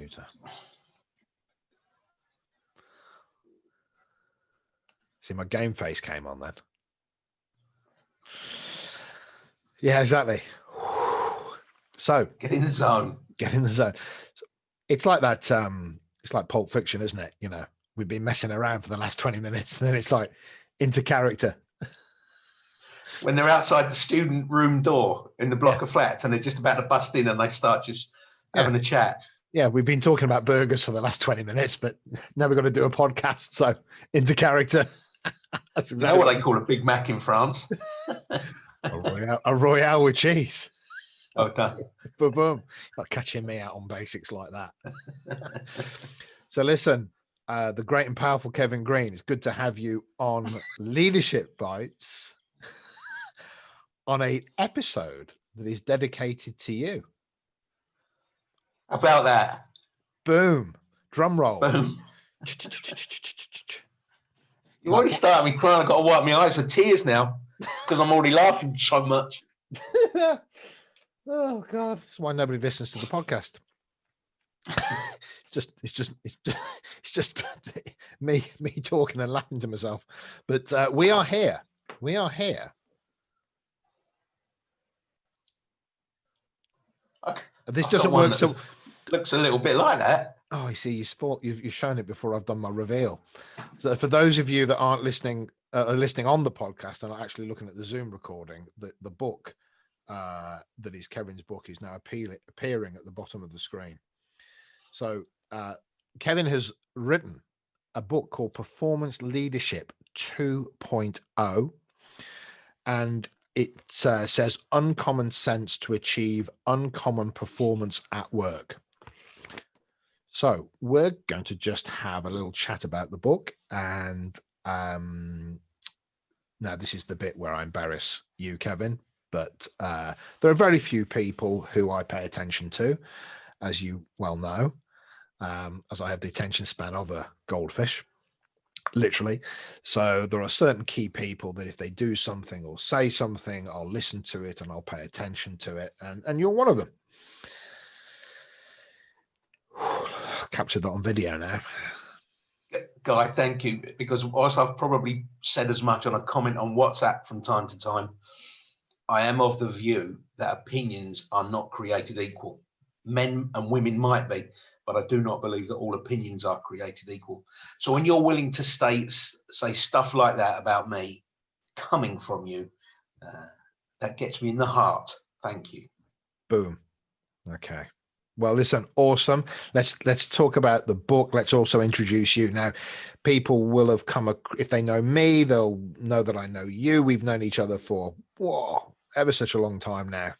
computer. See, my game face came on then. Yeah, exactly. So get in the zone. Get in the zone. It's like that. It's like Pulp Fiction, isn't it? You know, we've been messing around for the last 20 minutes, and then it's like into character. When they're outside the student room door in the block of flats and they're just about to bust in and they start just having a chat. Yeah, we've been talking about burgers for the last 20 minutes, but now we're going to do a podcast. So into character. That's exactly, you know what they call a Big Mac in France? a Royale with cheese. Okay. Boom, boom. Not catching me out on basics like that. So listen, the great and powerful Kevin Green, it's good to have you on Leadership Bites on an episode that is dedicated to you. How about that? Boom. Drum roll. Boom. You already started me crying. I've got to wipe my eyes with tears now because I'm already laughing so much. Oh God, that's why nobody listens to the podcast. It's just me talking and laughing to myself. But we are here. We are here. Okay. This doesn't work. So looks a little bit like that. Oh, I see. You've shown it before I've done my reveal. So for those of you that aren't listening, listening on the podcast and are actually looking at the Zoom recording, the book that is Kevin's book is now appearing at the bottom of the screen. So Kevin has written a book called Performance Leadership 2.0, and it says uncommon sense to achieve uncommon performance at work. So we're going to just have a little chat about the book. And now this is the bit where I embarrass you, Kevin, but there are very few people who I pay attention to, as you well know, as I have the attention span of a goldfish, literally. So there are certain key people that if they do something or say something, I'll listen to it and I'll pay attention to it. And you're one of them. Captured that on video now. Guy, thank you. Because whilst I've probably said as much on a comment on WhatsApp from time to time, I am of the view that opinions are not created equal. Men and women might be, but I do not believe that all opinions are created equal. So when you're willing to say stuff like that about me coming from you, that gets me in the heart. Thank you. Boom. Okay. Well, listen, awesome. Let's talk about the book. Let's also introduce you. Now, people will have if they know me, they'll know that I know you. We've known each other for ever such a long time now.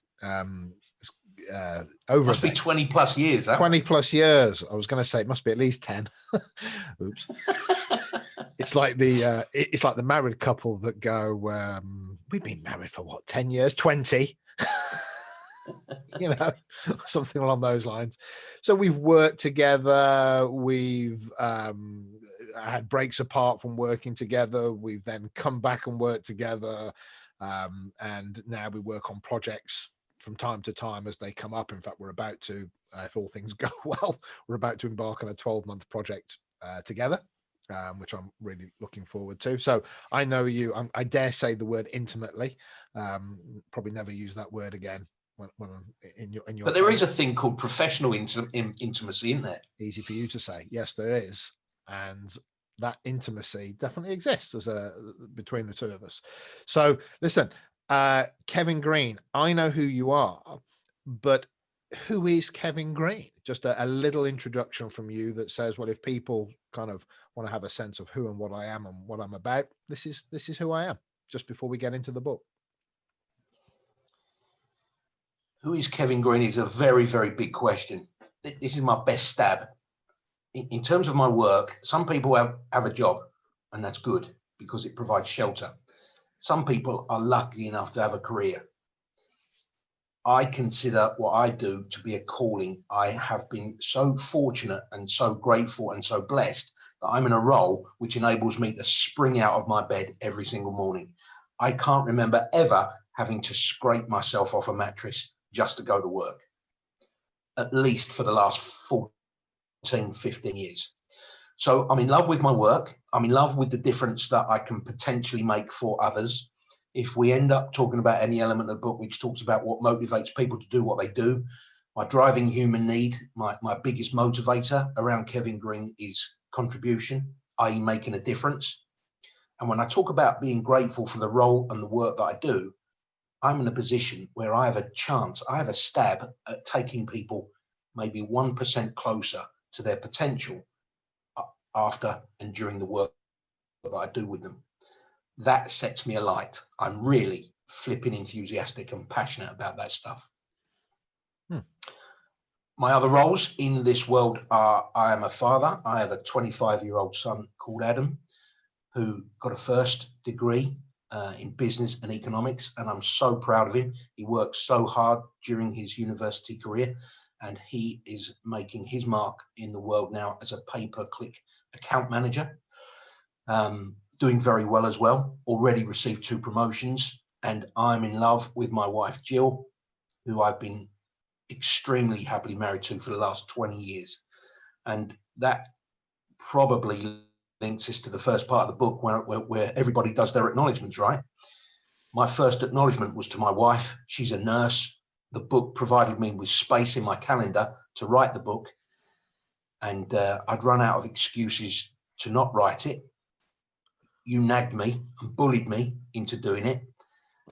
Over must be 20 plus years. Huh? 20 plus years. I was going to say it must be at least 10. Oops. It's like the married couple that go, we've been married for 10 years, 20. You know, something along those lines. So we've worked together. We've had breaks apart from working together. We've then come back and worked together. And now we work on projects from time to time as they come up. In fact, we're about to, if all things go well, we're about to embark on a 12-month project together, which I'm really looking forward to. So I know you, I dare say the word intimately, probably never use that word again. When in your but there is a thing called professional intimacy, isn't there? Easy for you to say. Yes, there is, and that intimacy definitely exists between the two of us. So listen, Kevin Green, I know who you are, but who is Kevin Green? Just a little introduction from you that says, well, if people kind of want to have a sense of who and what I am and what I'm about, this is who I am. Just before we get into the book. Who is Kevin Green is a very, very big question. This is my best stab. In terms of my work, some people have a job, and that's good because it provides shelter. Some people are lucky enough to have a career. I consider what I do to be a calling. I have been so fortunate and so grateful and so blessed that I'm in a role which enables me to spring out of my bed every single morning. I can't remember ever having to scrape myself off a mattress just to go to work, at least for the last 40 15 years. So I'm in love with my work. I'm in love with the difference that I can potentially make for others. If we end up talking about any element of the book which talks about what motivates people to do what they do, my driving human need, my biggest motivator around Kevin Green is contribution, i.e. making a difference. And when I talk about being grateful for the role and the work that I do, I'm in a position where I have a chance, I have a stab at taking people maybe 1% closer to their potential after and during the work that I do with them. That sets me alight. I'm really flipping enthusiastic and passionate about that stuff. My other roles in this world are, I am a father. I have a 25-year-old son called Adam, who got a first degree in business and economics, and I'm so proud of him. He worked so hard during his university career, and he is making his mark in the world now as a pay-per-click account manager, doing very well as well, already received 2 promotions, and I'm in love with my wife, Jill, who I've been extremely happily married to for the last 20 years. And that probably links us to the first part of the book where everybody does their acknowledgements, right? My first acknowledgement was to my wife. She's a nurse. The book provided me with space in my calendar to write the book, and I'd run out of excuses to not write it. You nagged me and bullied me into doing it.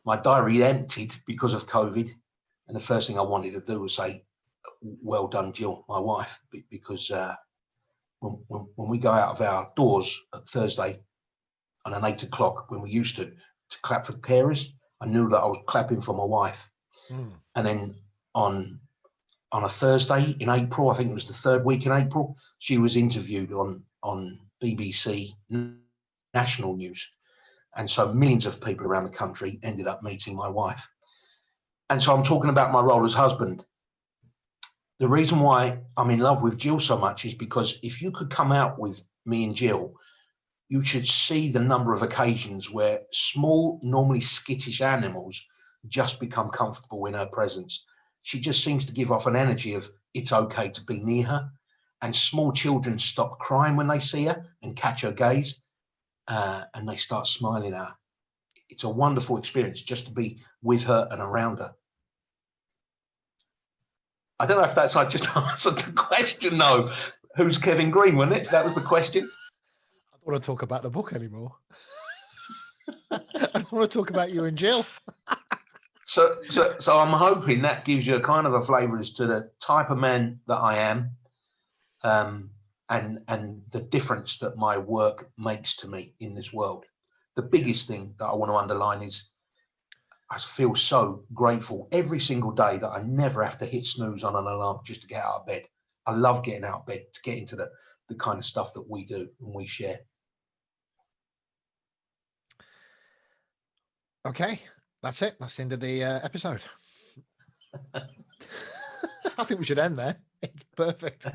My diary emptied because of COVID, and the first thing I wanted to do was say, well done, Jill, my wife, because when we go out of our doors at Thursday on an 8 o'clock, when we used to clap for carers, I knew that I was clapping for my wife. And then on a Thursday in April, I think it was the 3rd week in April, she was interviewed on BBC national news. And so millions of people around the country ended up meeting my wife. And so I'm talking about my role as husband. The reason why I'm in love with Jill so much is because if you could come out with me and Jill, you should see the number of occasions where small, normally skittish animals just become comfortable in her presence. She just seems to give off an energy of it's okay to be near her. And small children stop crying when they see her and catch her gaze, and they start smiling at her. It's a wonderful experience just to be with her and around her. I don't know if I just answered the question, though. Who's Kevin Green, wasn't it? That was the question. I don't want to talk about the book anymore. I don't want to talk about you and Jill. So I'm hoping that gives you a kind of a flavour as to the type of man that I am, and the difference that my work makes to me in this world. The biggest thing that I want to underline is I feel so grateful every single day that I never have to hit snooze on an alarm just to get out of bed. I love getting out of bed to get into the kind of stuff that we do and we share. Okay, that's it. That's the end of the episode. I think we should end there. It's perfect.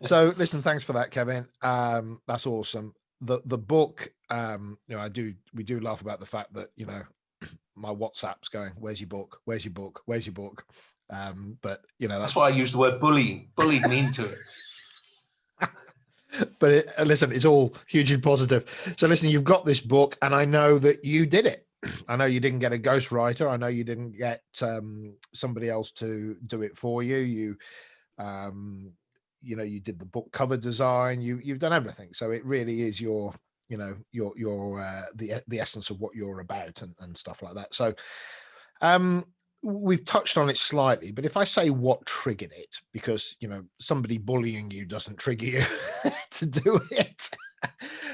So listen, thanks for that, Kevin. That's awesome. The book, we do laugh about the fact that, my WhatsApp's going, where's your book? Where's your book? Where's your book? But that's why I use the word bullying. Bullied me into it. But listen, it's all hugely positive. So listen, you've got this book, and I know that you did it. I know you didn't get a ghostwriter. I know you didn't get somebody else to do it for you. You did the book cover design. You've done everything. So it really is your the essence of what you're about and stuff like that. So we've touched on it slightly, but if I say what triggered it, because somebody bullying you doesn't trigger you to do it,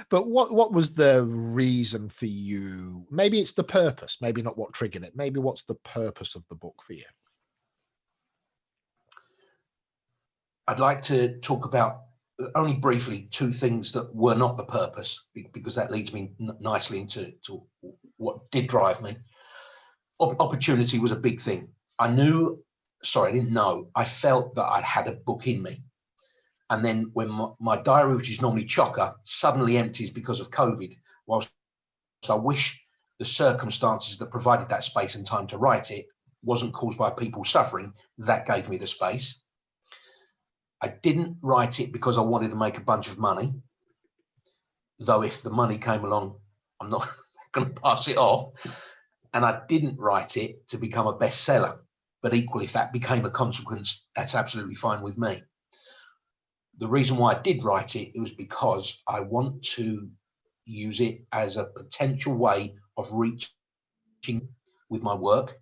but what was the reason for you? Maybe it's the purpose, maybe not what triggered it. Maybe what's the purpose of the book for you? I'd like to talk about only briefly 2 things that were not the purpose, because that leads me nicely into what did drive me. Opportunity was a big thing. I didn't know. I felt that I had a book in me. And then when my diary, which is normally chocker, suddenly empties because of COVID, whilst I wish the circumstances that provided that space and time to write it wasn't caused by people suffering, that gave me the space. I didn't write it because I wanted to make a bunch of money, though if the money came along, I'm not going to pass it off. And I didn't write it to become a bestseller, but equally, if that became a consequence, that's absolutely fine with me. The reason why I did write it, it was because I want to use it as a potential way of reaching with my work.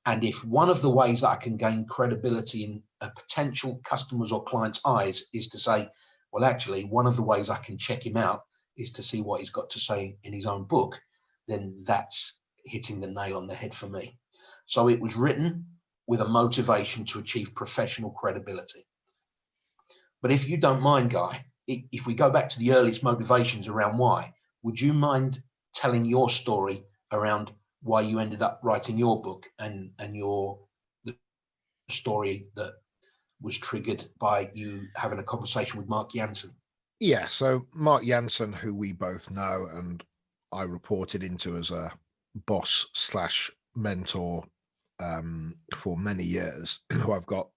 And if one of the ways that I can gain credibility in a potential customer's or client's eyes is to say, well, actually, one of the ways I can check him out is to see what he's got to say in his own book, then that's hitting the nail on the head for me. So it was written with a motivation to achieve professional credibility. But if you don't mind, Guy, if we go back to the earliest motivations around why, would you mind telling your story around why you ended up writing your book and the story that was triggered by you having a conversation with Mark Jansen? Yeah, so Mark Jansen, who we both know and I reported into as a boss slash mentor for many years, who I've got,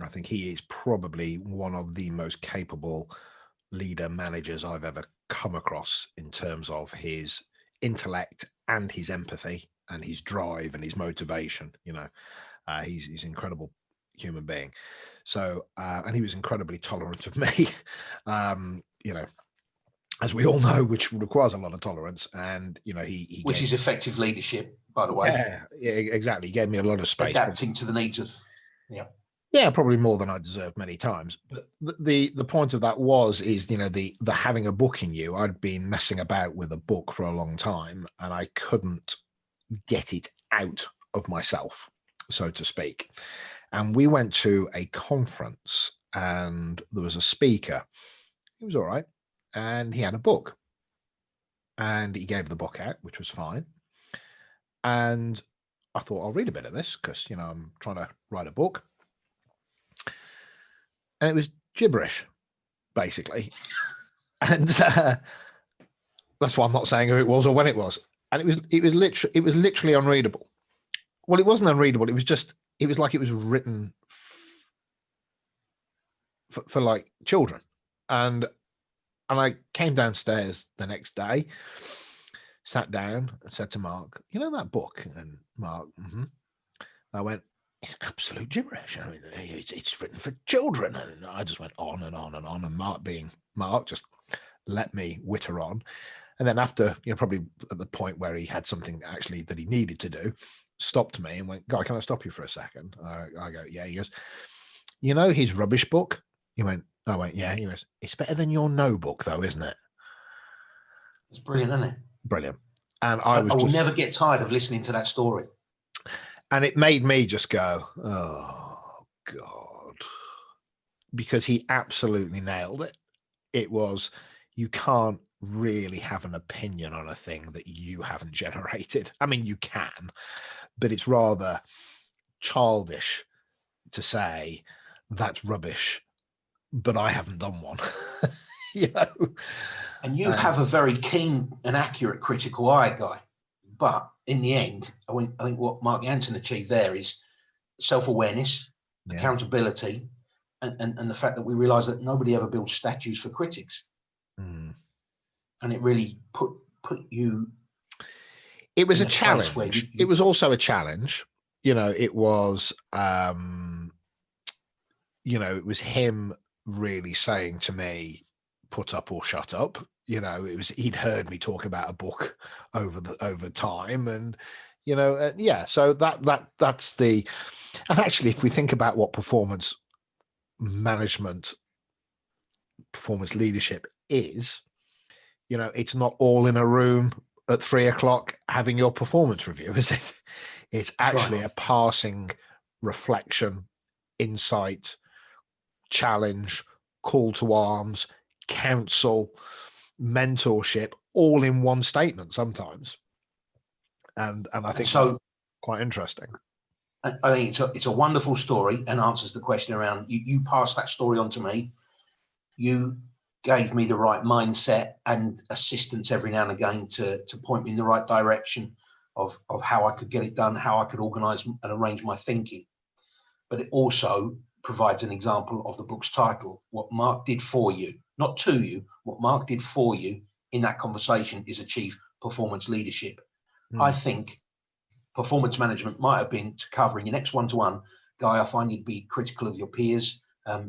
I think he is probably one of the most capable leader managers I've ever come across in terms of his intellect and his empathy and his drive and his motivation. He's an incredible human being. So, and he was incredibly tolerant of me, as we all know, which requires a lot of tolerance. And, he which is effective leadership, by the way. Yeah, exactly. He gave me a lot of space. Adapting to the needs of, Yeah, probably more than I deserved many times. But the point of that is, the having a book in you. I'd been messing about with a book for a long time and I couldn't get it out of myself, so to speak. And we went to a conference and there was a speaker. He was all right. And he had a book. And he gave the book out, which was fine. And I thought, I'll read a bit of this because, I'm trying to write a book. And it was gibberish, basically. And that's why I'm not saying who it was or when it was. And it was literally unreadable. Well, it wasn't unreadable. It was like it was written for like children. And I came downstairs the next day, sat down and said to Mark, that book? And Mark, I went, it's absolute gibberish. I mean, it's written for children. And I just went on and on and on. And Mark, being Mark, just let me witter on. And then after, probably at the point where he had something actually that he needed to do, stopped me and went, Guy, can I stop you for a second? I go, yeah. He goes, his rubbish book? I went, yeah. He goes, it's better than your no book, though, isn't it? It's brilliant, isn't it? Brilliant. And I will never get tired of listening to that story. And it made me just go, oh, God. Because he absolutely nailed it. It was, you can't really have an opinion on a thing that you haven't generated. I mean, you can, but it's rather childish to say that's rubbish, but I haven't done one. And you have a very keen and accurate critical eye, Guy. But in the end, I think what Mark Jansen achieved there is self-awareness, accountability, and the fact that we realize that nobody ever builds statues for critics. And it really put you. It was a challenge. It was also a challenge. It was, it was him really saying to me, put up or shut up. It was, he'd heard me talk about a book over time, and so that's the. And actually, if we think about what performance management, performance leadership is, it's not all in a room at 3 o'clock having your performance review, is it? It's actually a passing reflection, insight, challenge, call to arms, counsel, mentorship, all in one statement sometimes. And I think so, that's quite interesting. I think it's a wonderful story and answers the question around you passed that story on to me. You gave me the right mindset and assistance every now and again to point me in the right direction of how I could get it done, how I could organize and arrange my thinking. But it also provides an example of the book's title. What Mark did for you, not to you, what Mark did for you in that conversation is achieve performance leadership. I think performance management might have been to cover in your next one-to-one, Guy, I find you'd be critical of your peers.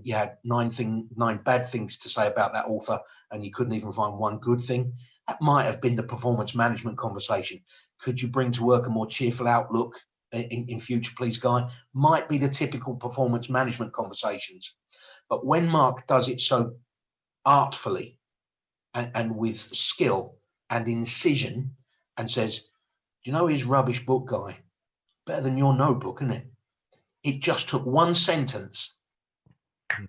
You had 9 bad things to say about that author, and you couldn't even find one good thing. That might have been the performance management conversation. Could you bring to work a more cheerful outlook in future, please, Guy? Might be the typical performance management conversations. But when Mark does it so artfully and with skill and incision and says, do you know his rubbish book, Guy? Better than your notebook, isn't it? It just took one sentence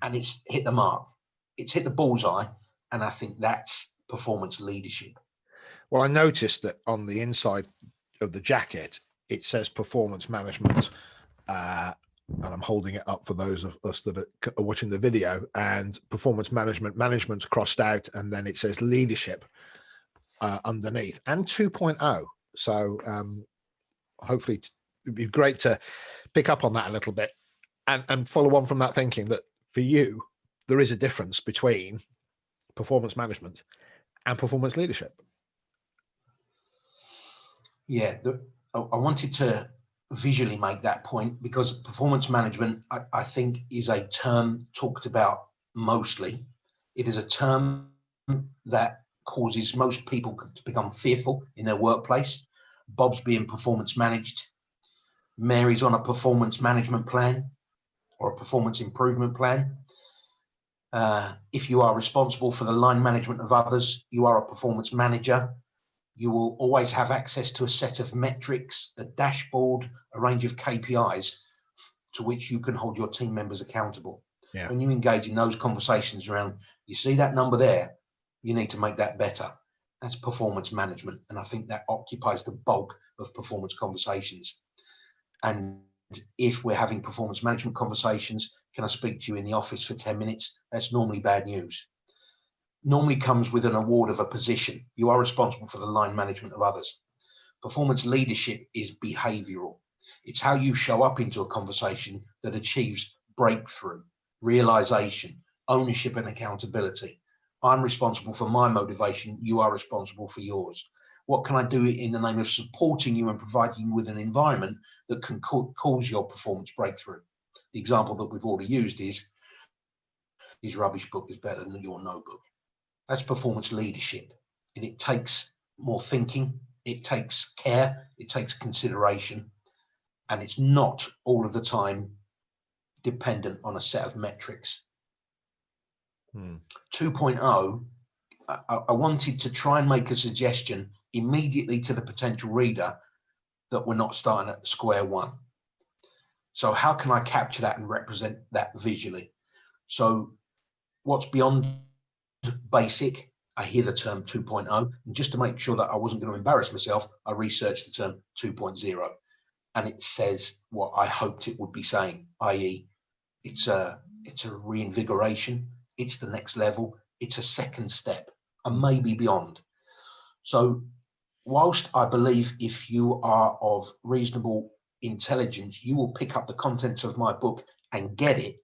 and it's hit the mark. It's hit the bullseye. And I think that's performance leadership. Well, I noticed that on the inside of the jacket, it says performance management. And I'm holding it up for those of us that are watching the video, and performance management's crossed out, and then it says leadership underneath, and 2.0. So hopefully it'd be great to pick up on that a little bit and follow on from that, thinking that for you, there is a difference between performance management and performance leadership. Yeah, I wanted to visually make that point, because performance management, I think, is a term talked about mostly. It is a term that causes most people to become fearful in their workplace. Bob's being performance managed. Mary's on a performance management plan or a performance improvement plan. If you are responsible for the line management of others, you are a performance manager. You will always have access to a set of metrics, a dashboard, a range of KPIs to which you can hold your team members accountable. Yeah. When you engage in those conversations around, you see that number there, you need to make that better. That's performance management. And I think that occupies the bulk of performance conversations. And if we're having performance management conversations, can I speak to you in the office for 10 minutes? That's normally bad news. Normally comes with an award of a position. You are responsible for the line management of others. Performance leadership is behavioral. It's how you show up into a conversation that achieves breakthrough, realization, ownership, and accountability. I'm responsible for my motivation. You are responsible for yours. What can I do in the name of supporting you and providing you with an environment that can cause your performance breakthrough? The example that we've already used is, his rubbish book is better than your notebook. That's performance leadership. And it takes more thinking, it takes care, it takes consideration, and it's not all of the time dependent on a set of metrics. 2.0, I wanted to try and make a suggestion immediately to the potential reader that we're not starting at square one. So how can I capture that and represent that visually? So what's beyond basic? I hear the term 2.0, and just to make sure that I wasn't going to embarrass myself, I researched the term 2.0, and it says what I hoped it would be saying, i.e. it's a reinvigoration, it's the next level, it's a second step, and maybe beyond. So whilst I believe if you are of reasonable intelligence, you will pick up the contents of my book and get it,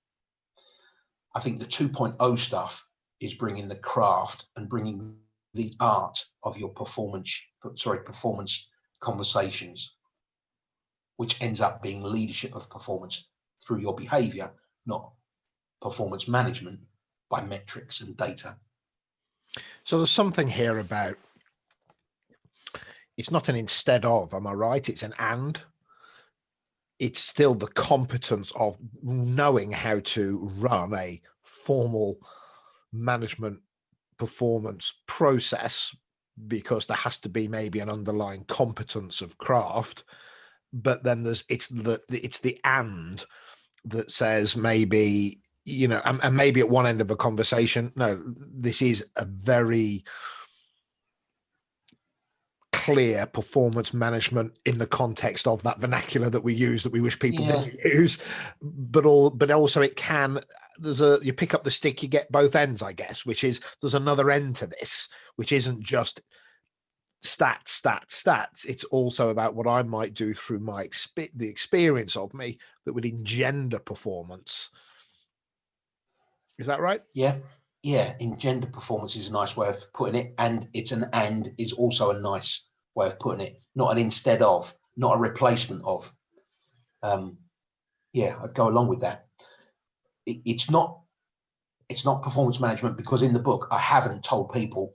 I think the 2.0 stuff is bringing the craft and bringing the art of your performance conversations, which ends up being leadership of performance through your behavior, not performance management by metrics and data. So there's something here about, it's not an instead of, am I right? It's an and. It's still the competence of knowing how to run a formal management performance process, because there has to be maybe an underlying competence of craft. But then it's the and that says, maybe, you know, and maybe at one end of a conversation, no, this is a very clear performance management in the context of that vernacular that we use, that we wish people didn't use, but also it can, you pick up the stick, you get both ends, I guess, which is there's another end to this, which isn't just stats. It's also about what I might do through the experience of me that would engender performance. Is that right? Yeah. Yeah. Engender performance is a nice way of putting it. And it's an and is also a nice way of putting it. Not an instead of, not a replacement of. Yeah, I'd go along with that. It's not performance management, because in the book, I haven't told people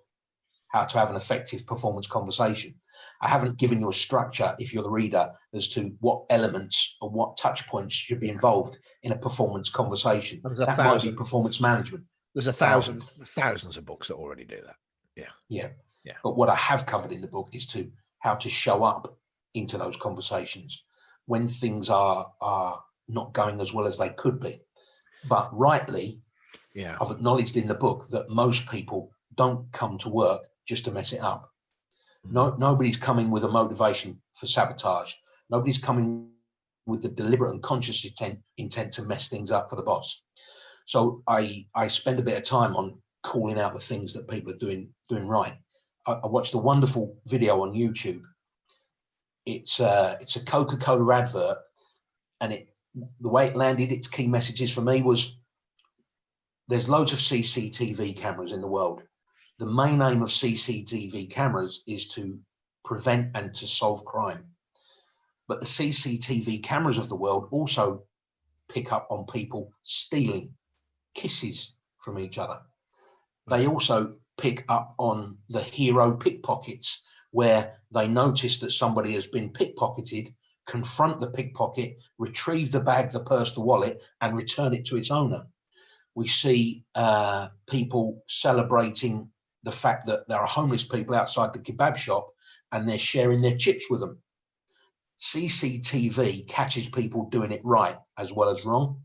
how to have an effective performance conversation. I haven't given you a structure, if you're the reader, as to what elements or what touch points should be involved in a performance conversation. That might be performance management. There's thousands of books that already do that. Yeah. But what I have covered in the book is how to show up into those conversations when things are not going as well as they could be. But rightly, I've acknowledged in the book that most people don't come to work just to mess it up. Nobody's coming with a motivation for sabotage. Nobody's coming with the deliberate and conscious intent to mess things up for the boss. So I spend a bit of time on calling out the things that people are doing right. I watched a wonderful video on YouTube. It's a Coca-Cola advert, and the way it landed its key messages for me was, there's loads of CCTV cameras in the world. The main aim of CCTV cameras is to prevent and to solve crime. But the CCTV cameras of the world also pick up on people stealing kisses from each other. They also pick up on the hero pickpockets, where they notice that somebody has been pickpocketed, confront the pickpocket, retrieve the bag, the purse, the wallet, and return it to its owner. We see people celebrating the fact that there are homeless people outside the kebab shop and they're sharing their chips with them. CCTV catches people doing it right as well as wrong.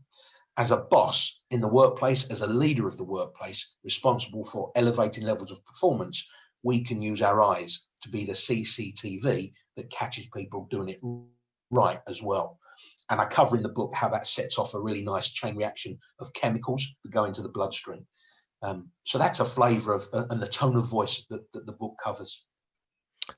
As a boss in the workplace, as a leader of the workplace, responsible for elevating levels of performance, we can use our eyes to be the CCTV that catches people doing it right as well. And I cover in the book how that sets off a really nice chain reaction of chemicals that go into the bloodstream. So that's a flavour of and the tone of voice that the book covers.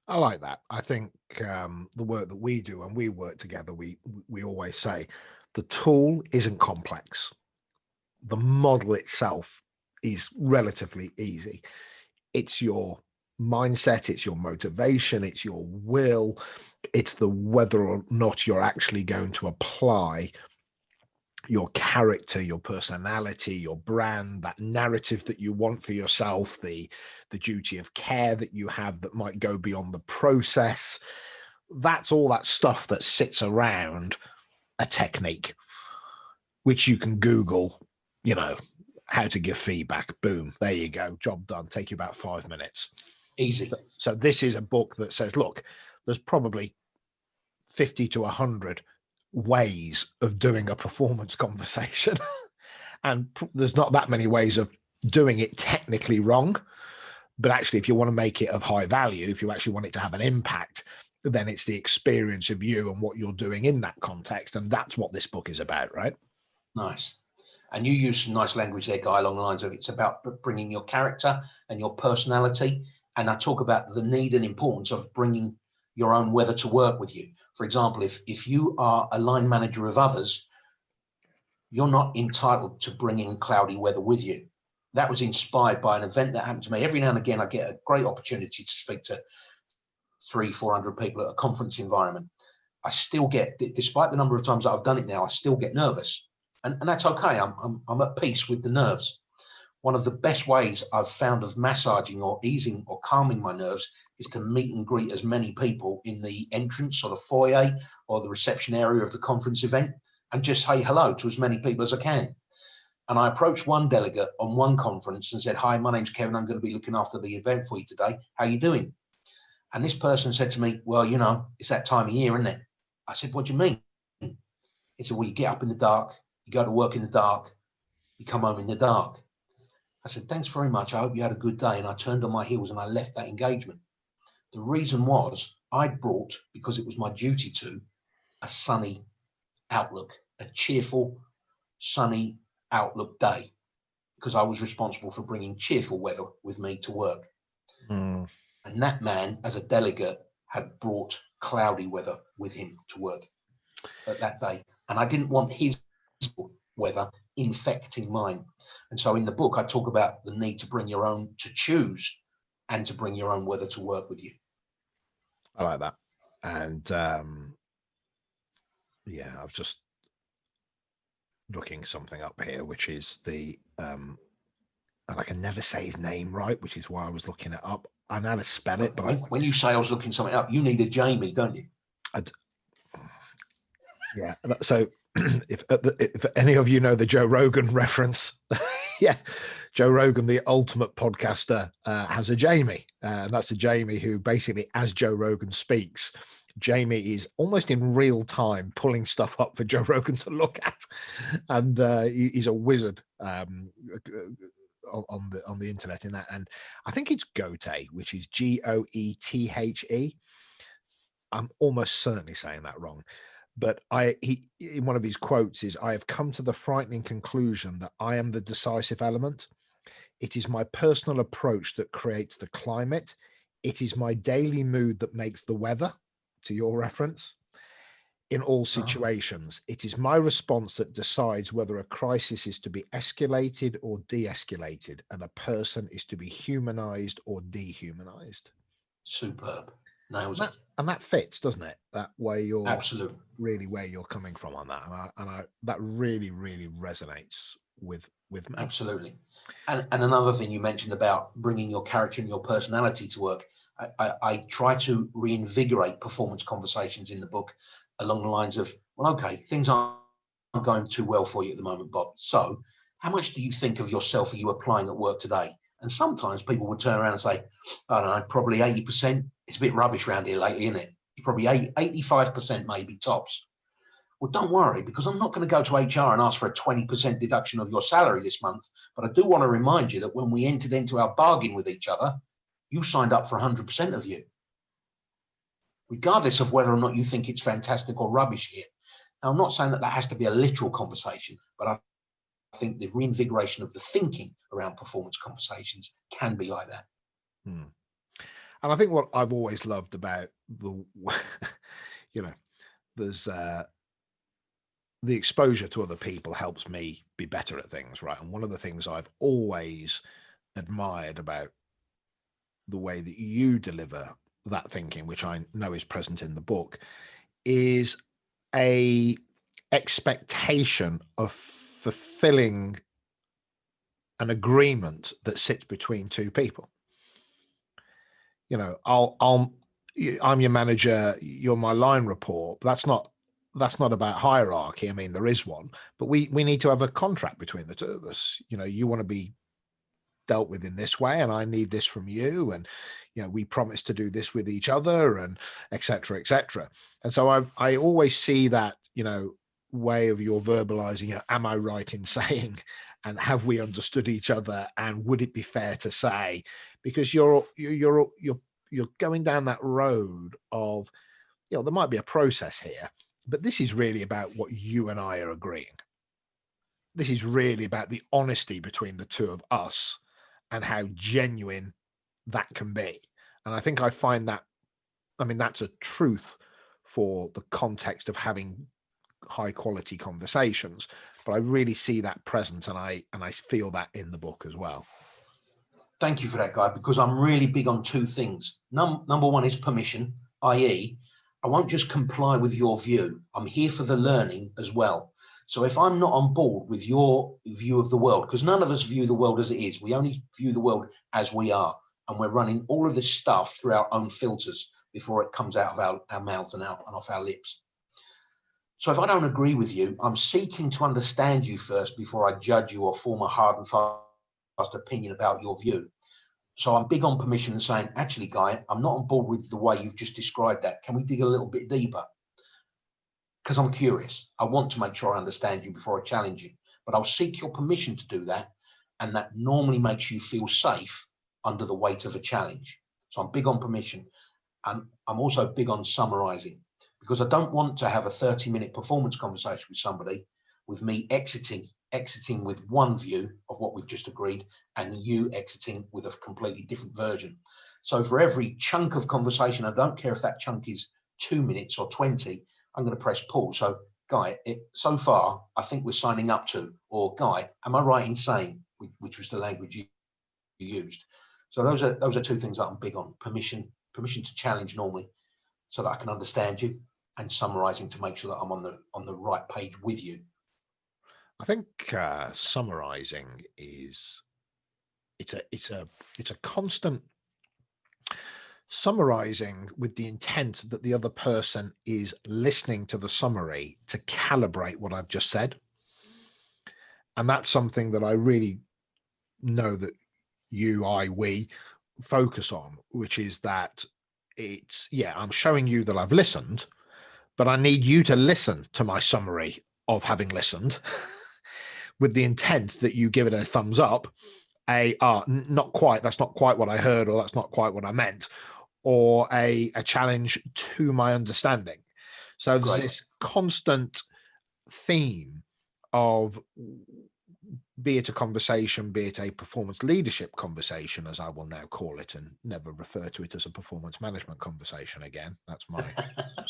I like that. I think the work that we do, and we work together, we always say the tool isn't complex. The model itself is relatively easy. It's your mindset, it's your motivation, it's your will, it's the whether or not you're actually going to apply your character, your personality, your brand, that narrative that you want for yourself, the duty of care that you have that might go beyond the process. That's all that stuff that sits around a technique, which you can Google, how to give feedback. Boom, there you go. Job done. Take you about 5 minutes. Easy. So this is a book that says, look, there's probably 50 to 100 ways of doing a performance conversation. And there's not that many ways of doing it technically wrong. But actually, if you want to make it of high value, if you actually want it to have an impact, then it's the experience of you and what you're doing in that context. And that's what this book is about, right? Nice. And you use some nice language there, Guy, along the lines of it's about bringing your character and your personality. And I talk about the need and importance of bringing your own weather to work with you. For example, if you are a line manager of others, you're not entitled to bringing cloudy weather with you. That was inspired by an event that happened to me. Every now and again, I get a great opportunity to speak to 300-400 people at a conference environment. I still get, despite the number of times that I've done it now, I still get nervous. And that's okay. I'm at peace with the nerves. One of the best ways I've found of massaging or easing or calming my nerves is to meet and greet as many people in the entrance or the foyer or the reception area of the conference event and just say hello to as many people as I can. And I approached one delegate on one conference and said, "Hi, my name's Kevin. I'm going to be looking after the event for you today. How are you doing?" And this person said to me, "Well, it's that time of year, isn't it?" I said, "What do you mean?" He said, "Well, you get up in the dark, you go to work in the dark, you come home in the dark." I said, "Thanks very much. I hope you had a good day." And I turned on my heels and I left that engagement. The reason was I'd brought, because it was my duty to, a sunny outlook, a cheerful, sunny outlook day, because I was responsible for bringing cheerful weather with me to work. And that man, as a delegate, had brought cloudy weather with him to work at that day. And I didn't want his weather infecting mine. And so in the book, I talk about the need to bring your own, to choose and to bring your own weather to work with you. I like that. And yeah, I was just looking something up here, which is the and I can never say his name right, which is why I was looking it up. I know how to spell it, but when you say I was looking something up, you need a Jamie, don't you? Yeah. So if any of you know the Joe Rogan reference, yeah, Joe Rogan, the ultimate podcaster, has a Jamie, and that's a Jamie who basically, as Joe Rogan speaks, Jamie is almost in real time pulling stuff up for Joe Rogan to look at, and he's a wizard on the internet in that. And I think it's Goethe, which is Goethe. I'm almost certainly saying that wrong. But he in one of his quotes is, "I have come to the frightening conclusion that I am the decisive element. It is my personal approach that creates the climate. It is my daily mood that makes the weather," to your reference. "In all situations, it is my response that decides whether a crisis is to be escalated or de-escalated, and a person is to be humanized or dehumanized." Superb. Nails it. And that fits, doesn't it? That way you're absolutely really where you're coming from on that, and I that really resonates with me. Absolutely. And another thing you mentioned about bringing your character and your personality to work, I try to reinvigorate performance conversations in the book along the lines of, well, okay, things aren't going too well for you at the moment, Bob. So how much do you think of yourself are you applying at work today? And sometimes people would turn around and say, I don't know, probably 80%. It's a bit rubbish around here lately, isn't it? You're probably 85% maybe tops. Well, don't worry, because I'm not going to go to HR and ask for a 20% deduction of your salary this month. But I do want to remind you that when we entered into our bargain with each other, you signed up for 100% of you, regardless of whether or not you think it's fantastic or rubbish here. Now, I'm not saying that has to be a literal conversation, but I think the reinvigoration of the thinking around performance conversations can be like that. And I think what I've always loved about there's the exposure to other people helps me be better at things, right? And one of the things I've always admired about the way that you deliver that thinking, which I know is present in the book, is a expectation of fulfilling an agreement that sits between two people. I'm your manager, you're my line report. But that's not about hierarchy. I mean, there is one, but we need to have a contract between the two of us. You want to be dealt with in this way, and I need this from you, and we promise to do this with each other, and et cetera, et cetera. And so I always see that way of your verbalizing, am I right in saying, and have we understood each other, and would it be fair to say, because you're going down that road of, there might be a process here, but this is really about what you and I are agreeing. This is really about the honesty between the two of us and how genuine that can be. And I think I find that, that's a truth for the context of having high quality conversations, but I really see that present, and I feel that in the book as well. Thank you for that, Guy, because I'm really big on two things. Number one is permission, i.e., I won't just comply with your view. I'm here for the learning as well. So if I'm not on board with your view of the world, because none of us view the world as it is, we only view the world as we are, and we're running all of this stuff through our own filters before it comes out of our mouth and off our lips. So if I don't agree with you, I'm seeking to understand you first before I judge you or form a hard and fast opinion about your view. So I'm big on permission and saying, actually, Guy, I'm not on board with the way you've just described that. Can we dig a little bit deeper? Because I'm curious. I want to make sure I understand you before I challenge you. But I'll seek your permission to do that. And that normally makes you feel safe under the weight of a challenge. So I'm big on permission. And I'm also big on summarizing, because I don't want to have a 30-minute performance conversation with somebody with me exiting with one view of what we've just agreed and you exiting with a completely different version. So for every chunk of conversation, I don't care if that chunk is 2 minutes or 20, I'm going to press pause. So Guy, so far, I think we're signing up to, or Guy, am I right in saying, which was the language you used. So those are two things that I'm big on: permission to challenge normally, so that I can understand you, and summarizing to make sure that I'm on the right page with you. I think summarizing is it's a constant summarizing with the intent that the other person is listening to the summary to calibrate what I've just said. And that's something that I really know that we focus on, which is that it's, I'm showing you that I've listened, but I need you to listen to my summary of having listened with the intent that you give it a thumbs up, not quite, that's not quite what I heard, or that's not quite what I meant, or a challenge to my understanding. So there's this constant theme of, be it a conversation, be it a performance leadership conversation, as I will now call it, and never refer to it as a performance management conversation again. That's my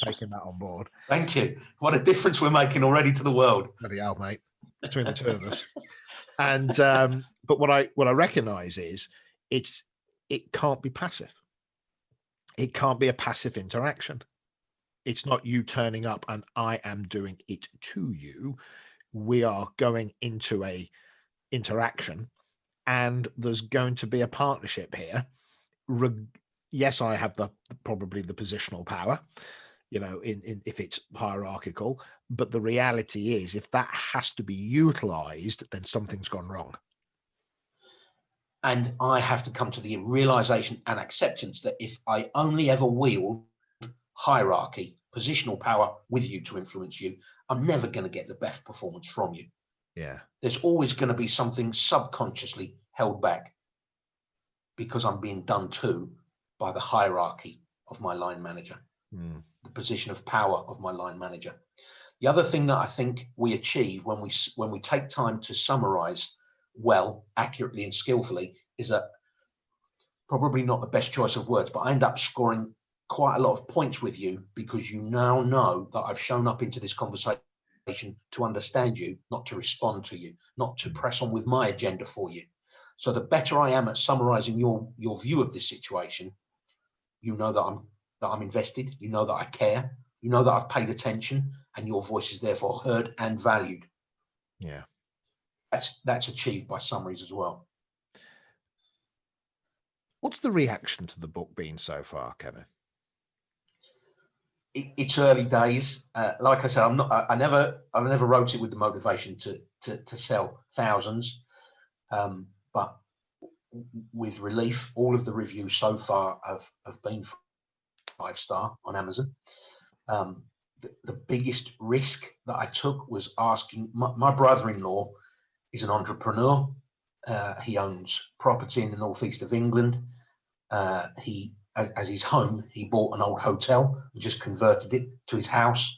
taking that on board. Thank you. What a difference we're making already to the world. Bloody hell, mate, between the two of us. And but what I recognize is it can't be passive. It can't be a passive interaction. It's not you turning up and I am doing it to you. We are going into a interaction, and there's going to be a partnership here. Yes, I have probably the positional power, in if it's hierarchical, but the reality is, if that has to be utilized, then something's gone wrong. And I have to come to the realization and acceptance that if I only ever wield hierarchy, positional power with you to influence you, I'm never going to get the best performance from you. Yeah. There's always going to be something subconsciously held back because I'm being done to by the hierarchy of my line manager, the position of power of my line manager. The other thing that I think we achieve when we take time to summarize well, accurately and skillfully, is that probably not the best choice of words, but I end up scoring quite a lot of points with you because you now know that I've shown up into this conversation to understand you, not to respond to you, not to press on with my agenda for you. So the better I am at summarizing your view of this situation, you know that I'm invested, you know that I care, you know that I've paid attention, and your voice is therefore heard and valued. Yeah. That's achieved by summaries as well. What's the reaction to the book been so far, Kevin? It's early days. Like I said, I never wrote it with the motivation to sell thousands, but with relief, all of the reviews so far have been 5-star on Amazon. The biggest risk that I took was asking my brother-in-law is an entrepreneur. He owns property in the northeast of England. As his home, he bought an old hotel and just converted it to his house.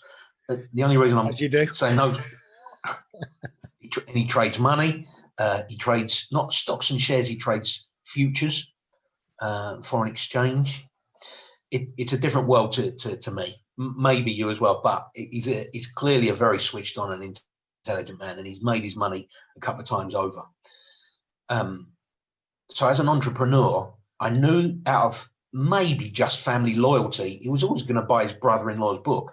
The only reason I'm saying no, he trades money. He trades not stocks and shares. He trades futures, foreign exchange. It's a different world to me. Maybe you as well, but he's clearly a very switched on and intelligent man, and he's made his money a couple of times over. So as an entrepreneur, I knew out of maybe just family loyalty, he was always going to buy his brother-in-law's book.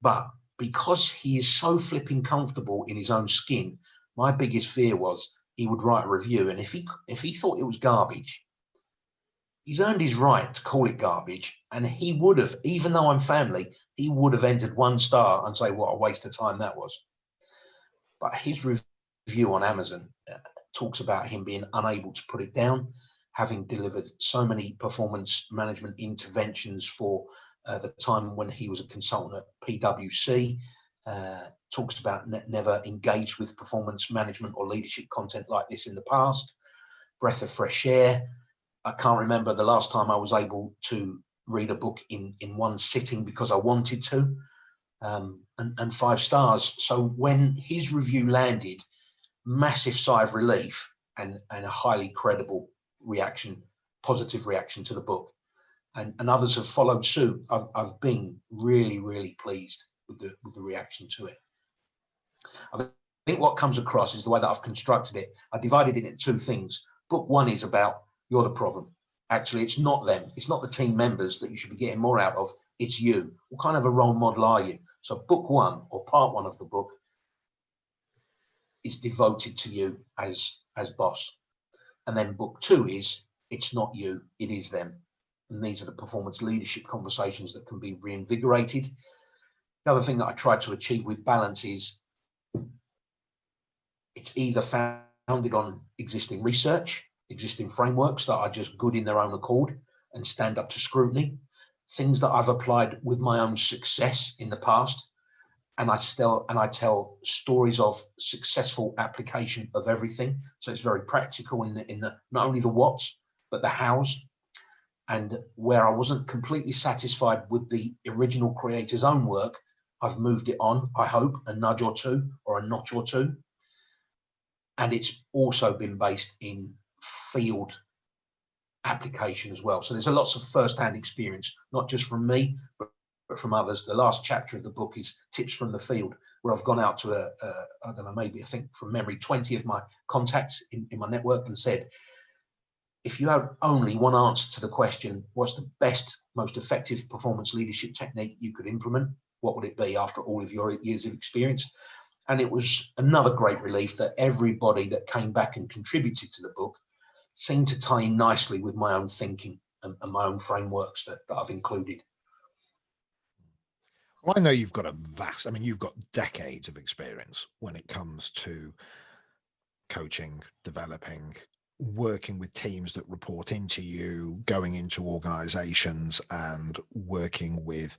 But because he is so flipping comfortable in his own skin, my biggest fear was he would write a review, and if he thought it was garbage, he's earned his right to call it garbage, and he would have, even though I'm family, he would have entered 1 star and say what a waste of time that was. But his review on Amazon talks about him being unable to put it down, having delivered so many performance management interventions for the time when he was a consultant at PwC, talks about never engaged with performance management or leadership content like this in the past. Breath of fresh air. I can't remember the last time I was able to read a book in one sitting because I wanted to, and 5 stars. So when his review landed, massive sigh of relief and a highly credible reaction, positive reaction to the book, and others have followed suit. I've been really, really pleased the reaction to it. I think what comes across is the way that I've constructed it. I divided it into two things. Book one is about you're the problem. Actually, it's not them. It's not the team members that you should be getting more out of. It's you. What kind of a role model are you? So book one, or part one of the book, is devoted to you as boss. And then book two is it's not you, it is them. And these are the performance leadership conversations that can be reinvigorated. The other thing that I try to achieve with balance is it's either founded on existing research, existing frameworks that are just good in their own accord and stand up to scrutiny, things that I've applied with my own success in the past, and I tell stories of successful application of everything. So it's very practical in the not only the what's but the how's. And where I wasn't completely satisfied with the original creator's own work, I've moved it on, I hope, a nudge or two or a notch or two. And it's also been based in field application as well. So there's a lots of first-hand experience, not just from me, but from others. The last chapter of the book is tips from the field, where I've gone out to I don't know, maybe I think from memory, 20 of my contacts in my network and said, if you had only one answer to the question, what's the best, most effective performance leadership technique you could implement? What would it be after all of your years of experience? And it was another great relief that everybody that came back and contributed to the book seemed to tie in nicely with my own thinking and my own frameworks that I've included. Well, I know you've got you've got decades of experience when it comes to coaching, developing, working with teams that report into you, going into organizations and working with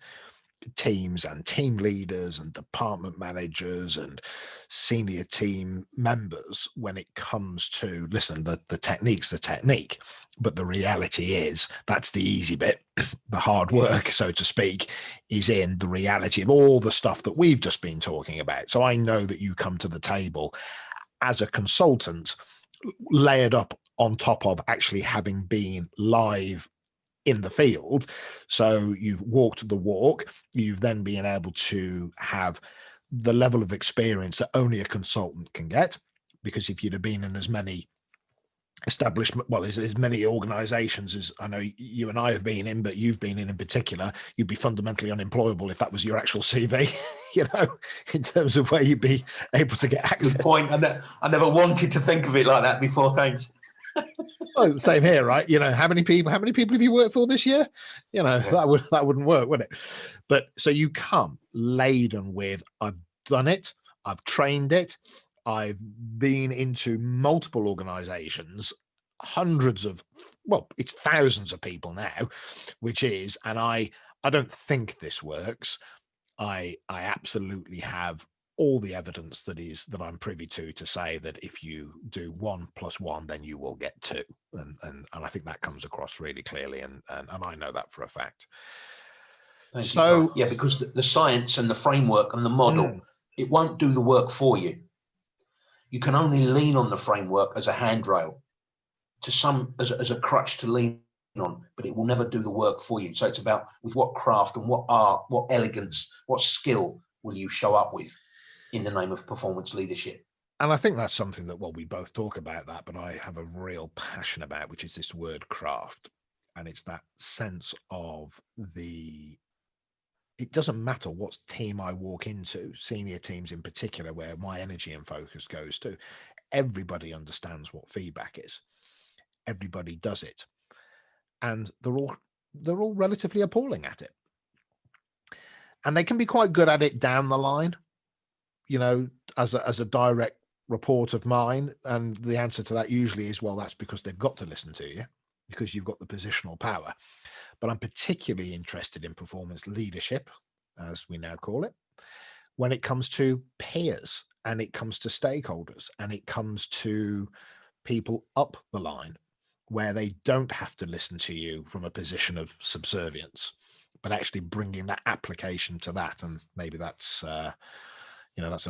teams and team leaders and department managers and senior team members when it comes to, listen, the technique's the technique, but the reality is that's the easy bit. The hard work, so to speak, is in the reality of all the stuff that we've just been talking about. So I know that you come to the table as a consultant layered up on top of actually having been live in the field. So you've walked the walk, you've then been able to have the level of experience that only a consultant can get, because if you'd have been in as many establishment, well, as many organizations as I know you and I have been in, but you've been in particular, you'd be fundamentally unemployable if that was your actual CV, in terms of where you'd be able to get access. Good point. I never wanted to think of it like that before. Thanks. Well, same here, right? How many people have you worked for this year? That wouldn't work, would it? But so you come laden with, I've done it, I've trained it, I've been into multiple organizations, it's thousands of people now, and I don't think this works. I absolutely have all the evidence that I'm privy to say that if you do 1 + 1, then you will get 2. And I think that comes across really clearly. And I know that for a fact. Thank you. Yeah, because the science and the framework and the model, it won't do the work for you. You can only lean on the framework as a handrail, as a crutch to lean on, but it will never do the work for you. So it's about with what craft and what art, what elegance, what skill will you show up with in the name of performance leadership. And I think that's something that, we both talk about that, but I have a real passion about, which is this word craft. And it's that sense of it doesn't matter what team I walk into, senior teams in particular, where my energy and focus goes to, everybody understands what feedback is. Everybody does it. And they're all relatively appalling at it. And they can be quite good at it down the line, as a direct report of mine. And the answer to that usually is, well, that's because they've got to listen to you because you've got the positional power. But I'm particularly interested in performance leadership, as we now call it, when it comes to peers and it comes to stakeholders and it comes to people up the line, where they don't have to listen to you from a position of subservience, but actually bringing that application to that. And maybe that's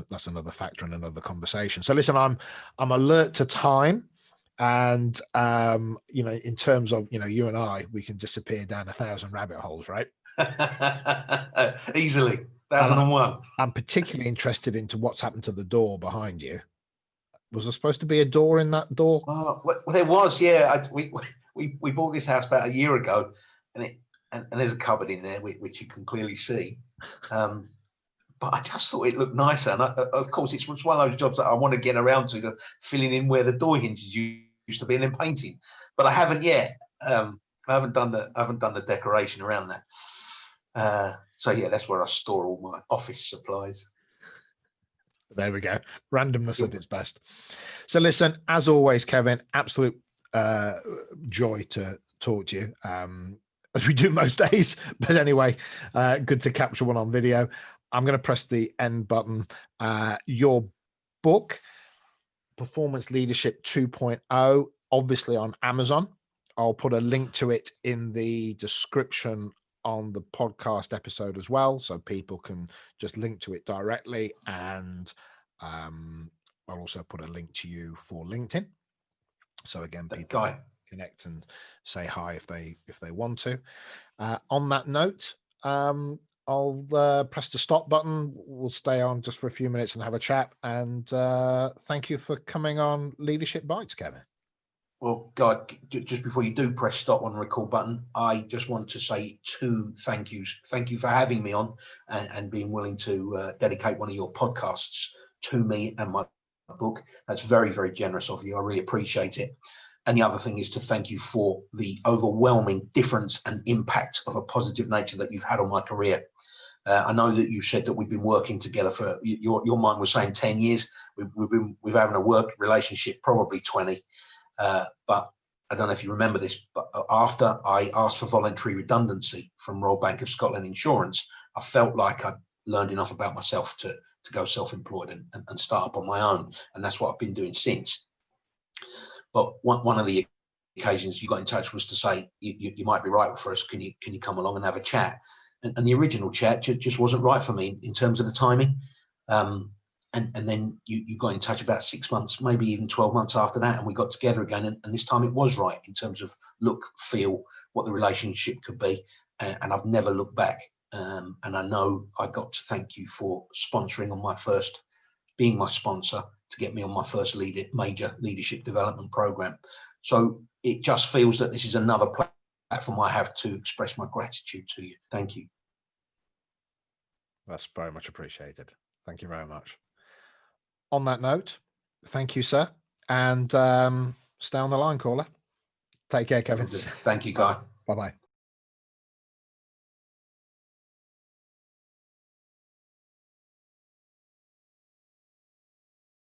that's another factor in another conversation. So listen, I'm alert to time, and in terms of you and I, we can disappear down 1,000 rabbit holes, right? Easily. 1001. I'm particularly interested into what's happened to the door behind you. Was there supposed to be a door in that door? Well, there was, yeah. We bought this house about a year ago, and there's a cupboard in there which you can clearly see. But I just thought it looked nicer, and of course, it's one of those jobs that I want to get around to filling in where the door hinges used to be, and then painting. But I haven't yet. I haven't done the decoration around that. So yeah, that's where I store all my office supplies. There we go. Randomness at its best. So listen, as always, Kevin, absolute joy to talk to you, as we do most days. But anyway, good to capture one on video. I'm going to press the end button. Your book, Performance Leadership 2.0, obviously on Amazon. I'll put a link to it in the description on the podcast episode as well, so people can just link to it directly. And I'll also put a link to you for LinkedIn. So again, people can connect and say hi if they want to. On that note, I'll press the stop button. We'll stay on just for a few minutes and have a chat. And thank you for coming on Leadership Bites, Kevin. Well, Guy, just before you do press stop on the record button, I just want to say 2 thank yous. Thank you for having me on and being willing to dedicate one of your podcasts to me and my book. That's very, very generous of you. I really appreciate it. And the other thing is to thank you for the overwhelming difference and impact of a positive nature that you've had on my career. I know that you said that we've been working together for, your mind was saying 10 years. We've having a work relationship, probably 20. But I don't know if you remember this, but after I asked for voluntary redundancy from Royal Bank of Scotland Insurance, I felt like I'd learned enough about myself to go self-employed and start up on my own. And that's what I've been doing since. But one of the occasions you got in touch was to say, you might be right for us. Can you come along and have a chat? And the original chat just wasn't right for me in terms of the timing. And then you got in touch about 6 months, maybe even 12 months after that, and we got together again. And this time it was right in terms of look, feel, what the relationship could be. And I've never looked back. And I know I got to thank you for sponsoring on being my sponsor to get me on my first major leadership development program. So it just feels that this is another platform I have to express my gratitude to you. Thank you. That's very much appreciated. Thank you very much. On that note, thank you, sir. And stay on the line, caller. Take care, Kevin. Thank you, Guy. Bye-bye.